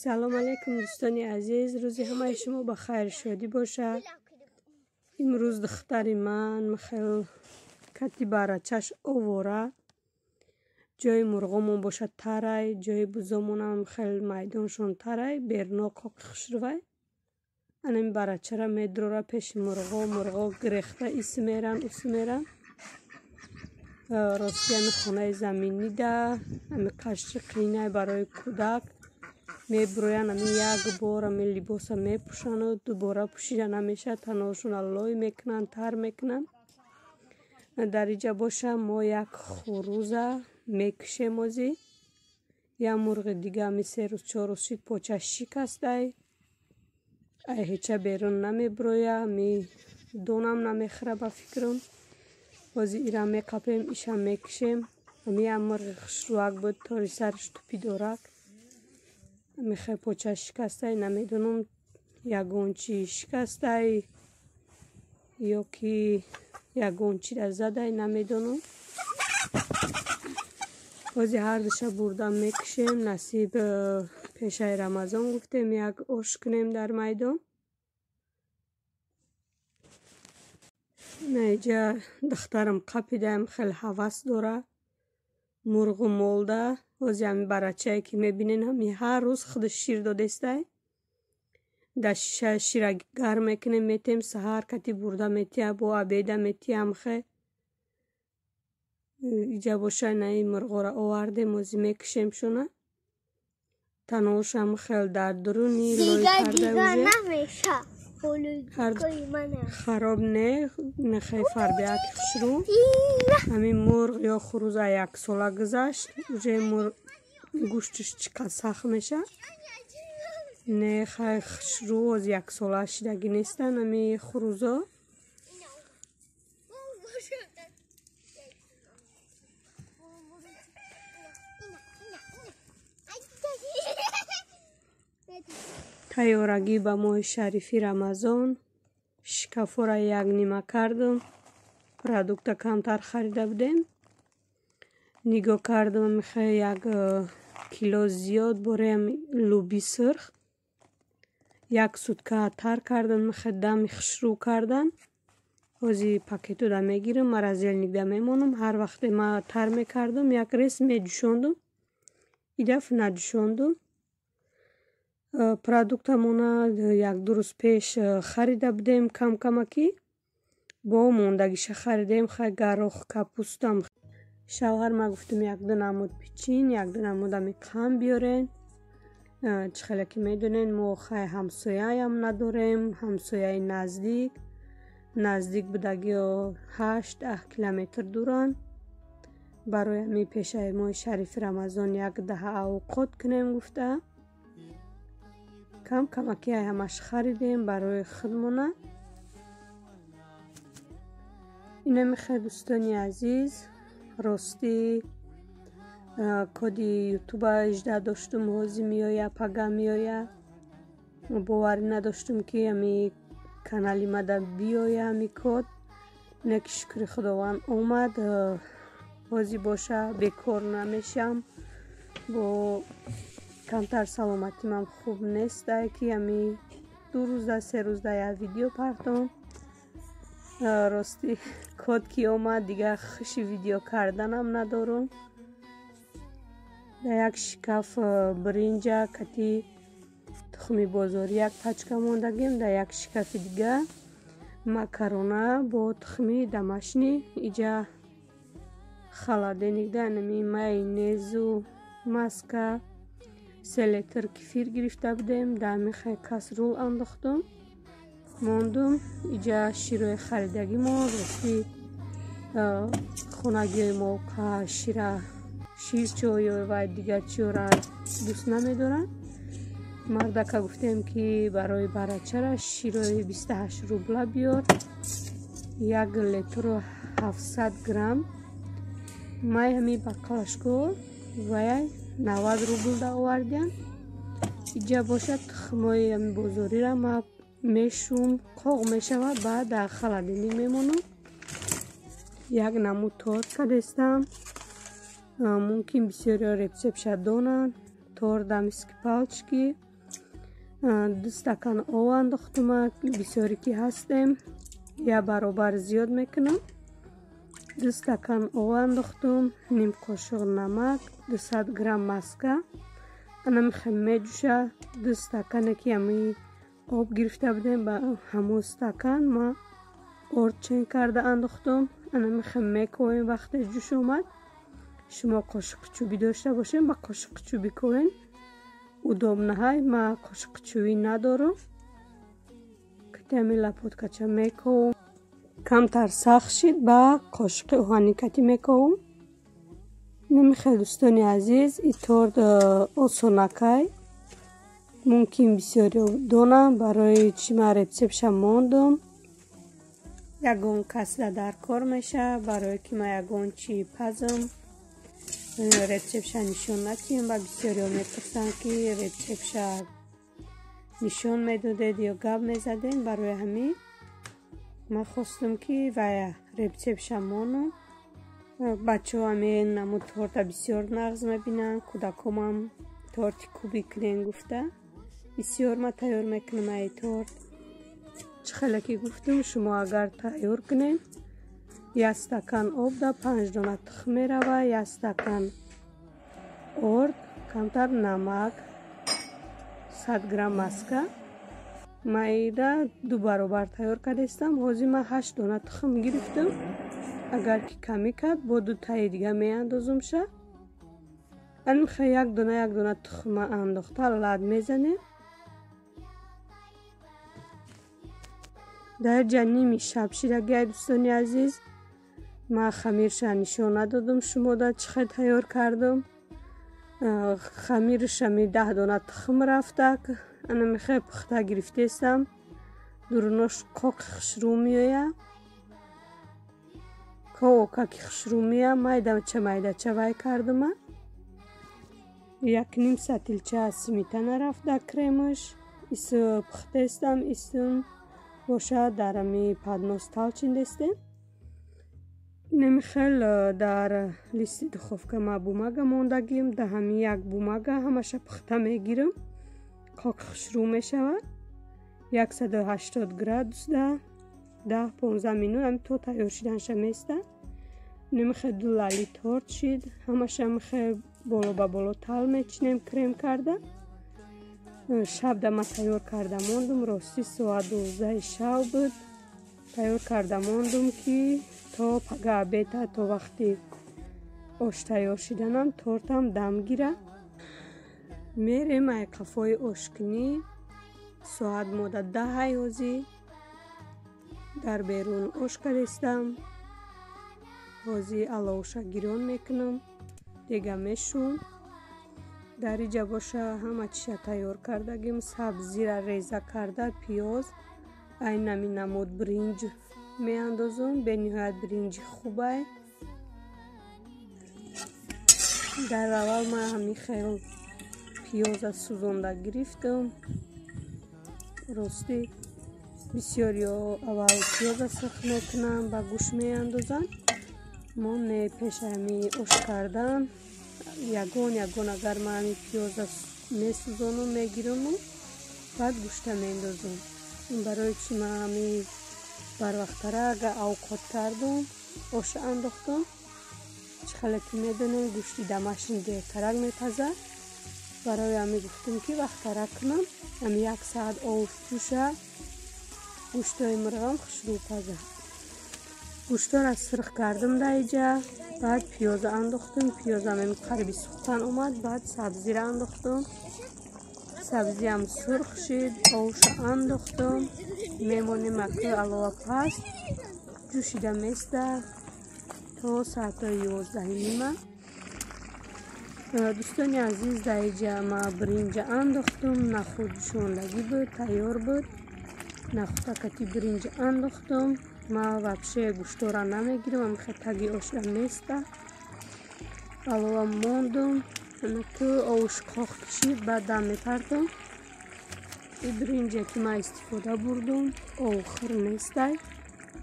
سلام علیکم دوستان عزیز، روزی همه شما با خیر شادی باشه. امروز دختر من خیلی کتی برچش آوره، جای مرغمون باشه ترای، جای بزامون هم خیلی میدانشون ترای، برنا کاکخش روی انم برچه را میدروره پیش مرغا گرخته ایس میرن راستی هم خانه زمینی ده همه قشر قینه برای کودک میبروین. همی یک بار همی لباس میپوشن و دوباره پوشیده نمیشه، تنهاشون لای میکنن، تر میکنن. در اینجا باشه ما یک خروزه میکشیم ازی، یا مرغ دیگه همی 3 روز 4 روز شید پاچه شکسته، هیچه بیرون نمیبرویه، همی دونم نمیخوره به فکرم. بازی ایران میقپیم، ایشم میکشیم. همی هم مرغ خشروک بود، تاری سرش توپی دارک، میخوای پاچه شکسته، نمیدونم یگون چی شکسته یا که یگون چی را زده، نمیدونم. بازی هر دشه بردم میکشیم. نصیب پیشه رمضان گفتیم یک آش کنیم در میدان. اینجا دخترم قپیدم، خیلی حوث داره، مرغ مولده. بازی همی برچه که میبینین همی هر روز خودش شیر داده استه، در شیشه شیر گرم میکنیم میتیم، سهر کتی برده میتیم با عبیده میتیم. خیلی اینجا باشه نه مرغا را آوردیم موزی میکشیم شونه، تنهاش هم خیلی در درونی لای کرده نمیشه خراب نه خیلی فربیک خشرو. همین مرغ یا خروز 1 ساله گذشت، اوجه مرغ گوشتش چقدر سخت میشه، نه خیلی خشرو از 1 ساله شدگی نیستن همین خروزا. تیارگی به ماه شریفی رمضان شکفا را 1 نیمه کردم، پرودکت کمتر خریده بودیم. نگاه کردم میخواه 1 کیلو زیاد برای لوبی سرخ، 1 سوتکه تر کردم، میخواه دم خشرو کردن. بازی پاکتو دا میگیرم، مرزیل نگده میمونم. هر وقت ما تر میکردم 1 ریس میجوشاندم، این دفعه نجوشاندم. پرودکت مونه 1-2 روز پیش خریده بودیم کم کمکی، با موندگیش خریدیم. خیلی گراخ کپوستم شوهر ما گفتم 1-2 نمود پیچین، 1-2 نمود همی قم بیارین. چه خیلی که میدونین ما خیلی همسایه هم نداریم، همسایه نزدیک بودگی 8-10 کیلومتر دوران. برای همی پیشه ماه شریف رمضان 1 دهه اوقات کنیم گفته، کم کمکی همش خریدیم برای خودمونه. اینه میخواه دوستانی عزیز، راستی کدی یوتیوب 18 داشتم، حوزی میایه پگه میایه، باوری نداشتم که همی کانالی مده بیایه همی کد. اینه که شکر خداوند اومد، حوزی باشه بیکار نمیشم، با کمتر سلامتی من خوب نیست که همی 2 روز 3 روز یه ویدیو پرتم. راستی کد کی اومد دیگه خشی ویدیو کردنم ندارم. در 1 شکف برنج کتی تخمی بازاری 1 پچکه موندگیم، در 1 شکف دیگه مکرونه با تخمی دمشنی، اینجا خلاده نگده نمی ماینیز و مسکه 3 لیتر کفیر گرفته بودیم، در میخواه کسرول انداختم موندم. اینجا شیروی خریدگی ما، راستی خونگی ما که شیر چای و دیگر چی را دوست نمیدارن. مرده که گفتیم که برای برچه را شیروی 28 روبله بیار، 1 لیتر و 700 گرم. مای همی بقلشکو و 90 روبل دا آوردیم. اینجا باشد تخمای همی بزاری را ما میشون قاق میشود، بعد در خلادنی میمونم. 1 نمود تار کردستم، ممکن بسیاری ریپسپ شدونن تار دمیسک پالچکی 2 стакан об андохтам. Бисёре ки ҳастем, я баробар зиёд мекунам. 2 стакан об андохтам, ним қошуқ намак, 200 грамм маска. ана мехоем меҷӯша. 2 стакане ки ҳамин об гирифта будем ба ҳамон стакан ма орд чен карда андохтам. ана мехоем мековем. вақте ҷӯш омад, шумо қошуқи чӯбӣ дошта бошем, ба қошуқи чӯбӣ ковен. удоб наҳай, ма қошуқи чӯбӣ надорам. катями лапоткача мековам. камтар сахт шид, ба қошуқи оҳани катӣ мековам. намехел дӯстони азиз, и торт осонакай. мумкин бисёре донам, барои чӣ ман рецептша мондам. ягон касда дар кор меша, барое ки ман ягон чӣ пазам рецептша нишон натиҳам. ба бисёриҳо мепурсанд ки рецептша нишон медодед ё гап мезадем. барои ҳамин ман хостам ки вая рецептша монам. бачаҳо ҳамин намо торта бисёр нағз мебинанд. кӯдакомам торти кубик кунем гуфта. бисёр ман тайёр мекунам ай торт. чӣ хеле ки гуфтам, шумо агар тайёр кунем, 1 стакан обда 5 дона тухм мерава, 1 стакан орд, камтар намак, 100 грамм маска. майда 2 баробар тайёр кардастам. ҳозир ман 8 дона тухм гирифтам. агар ки камӣ кард, бо 2 таи дига меандозумша. анмихе 1 дона тухма андохта лад мезанем. дар ҷа ними шаб шидагиай дӯстони азиз. ман хамирша нишон надодам шумо дар чӣ хел тайёр кардам. хамиршами 10 дона тухм рафтак. ана мехе пухта гирифтестам. дурунош коки хушрӯ меоя. каки хушрӯ меоя. майдача вай кардама. 1 сатилча сметана рафт дар кремаш. исо пухтестам. исум бошад дар ами паднос талчин дестем. намехел дар листи духовка ма бумага мондагим. дар ҳами 1 бумага ҳамаша пухта мегирам. коки хушрӯ мешавад. 180 градус да 10-15 минут ами то тайёр шиданша места. намехел 2 лали торт шид. ҳамаша мехел боло ба боло тал мечинем крем карда. шабда ма тайёр карда мондум. рости соат 12 шаб буд. тайёр карда мондум ки то пага обеда, то вақти ош тайёр шиданам тортам дам гира. мерем ай қафои ошкунӣ. соат мода 10 ҳозир. дар берун ош кардастам. ҳозир аловша гирон мекунам. дега мешум. дар иҷа боша ҳама чиша тайёр кардагим. сабзира реза карда, пиёз, айнами намуд бринҷ меандозам. бениҳоят бринҷи хубай. дар аввал ман ҳамин хел пиёза сӯзонда гирифтам. рости бисёриҳо аввал пиёза сирх мекунанд, ба гӯш меандозанд. мон пеш ҳамин ош кардан ягон агар ман ҳамин пиёза месӯзонам, мегираму баъд гӯшта меандозам. барои чӣ ман ҳамин барвақтара агар авқот кардам, оша андохтам. чӣ хеле ки медонем гӯшти дамашин дертарак мепазад. барои ҳамин гуфтам ки вақтарак кунам. ҳамин 1 саат об ҷӯша гӯштои мурғам хушрӯ пазад. гӯштора сирх кардам дар иҷа. баъд пиёза андохтам. пиёзам қариби сӯхтан омад. баъд сабзира андохтам. сабзиам сурх шид. овша андохтам. мемонем аки алова паст ҷӯшида места то соати 11:30. дӯстони азиз, дар иҷа ма бринҷа андохтам. нахӯд ҷӯшондагӣ буд, тайёр буд. нахӯдакати бринҷа андохтам. ма вабше гӯштора намегирам. амихе таги ошда места. алова мондам. ки овуш қоқ кишид, баъд дам мепартам. и бринҷе ки ман истифода бурдам охир местай.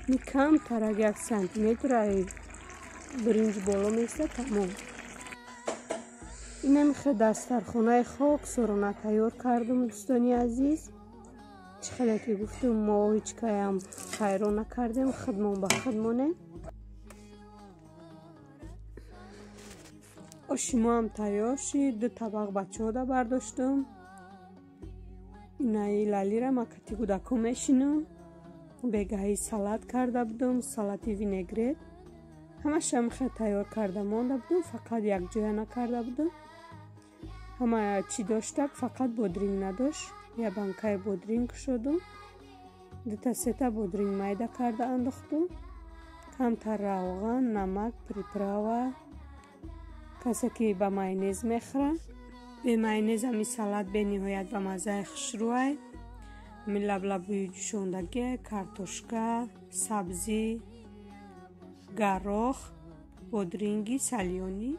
ми камтарак 1 сантиметр бринҷ боло места. тамом. اینم خود دسترخوانه خاک سرونه تیار کردم دوستانی عزیز. چقدر که گفتم ما هیچ که هم خیران نکردیم، خودمون به خودمونه. آشی ما هم تیار شد. 2 طبق بچه ها دا برداشتم. اینایی لالی را مکتی کودکو میشینم. بگهی سالاد کرده بودم، سالاد وینگرت. همش هم خیلی تیار کرده مانده بودم، فقط یک جای نکرده بودم. همه چی داشته، فقط بودرینگ نداشت. یا بانکای بودرینگ شدم. 2 تا 3 تا بودرینگ میده کرده انداختم. کمتر روغن، نمک، پریپراوا. کسی که با ماینز میخوره، به ماینز همی سالاد به نهایت به مزه خوشروه. همی لبلبوی جوشوندگی، کارتوشکا، سبزی، گاروخ، بودرینگی سالیونی.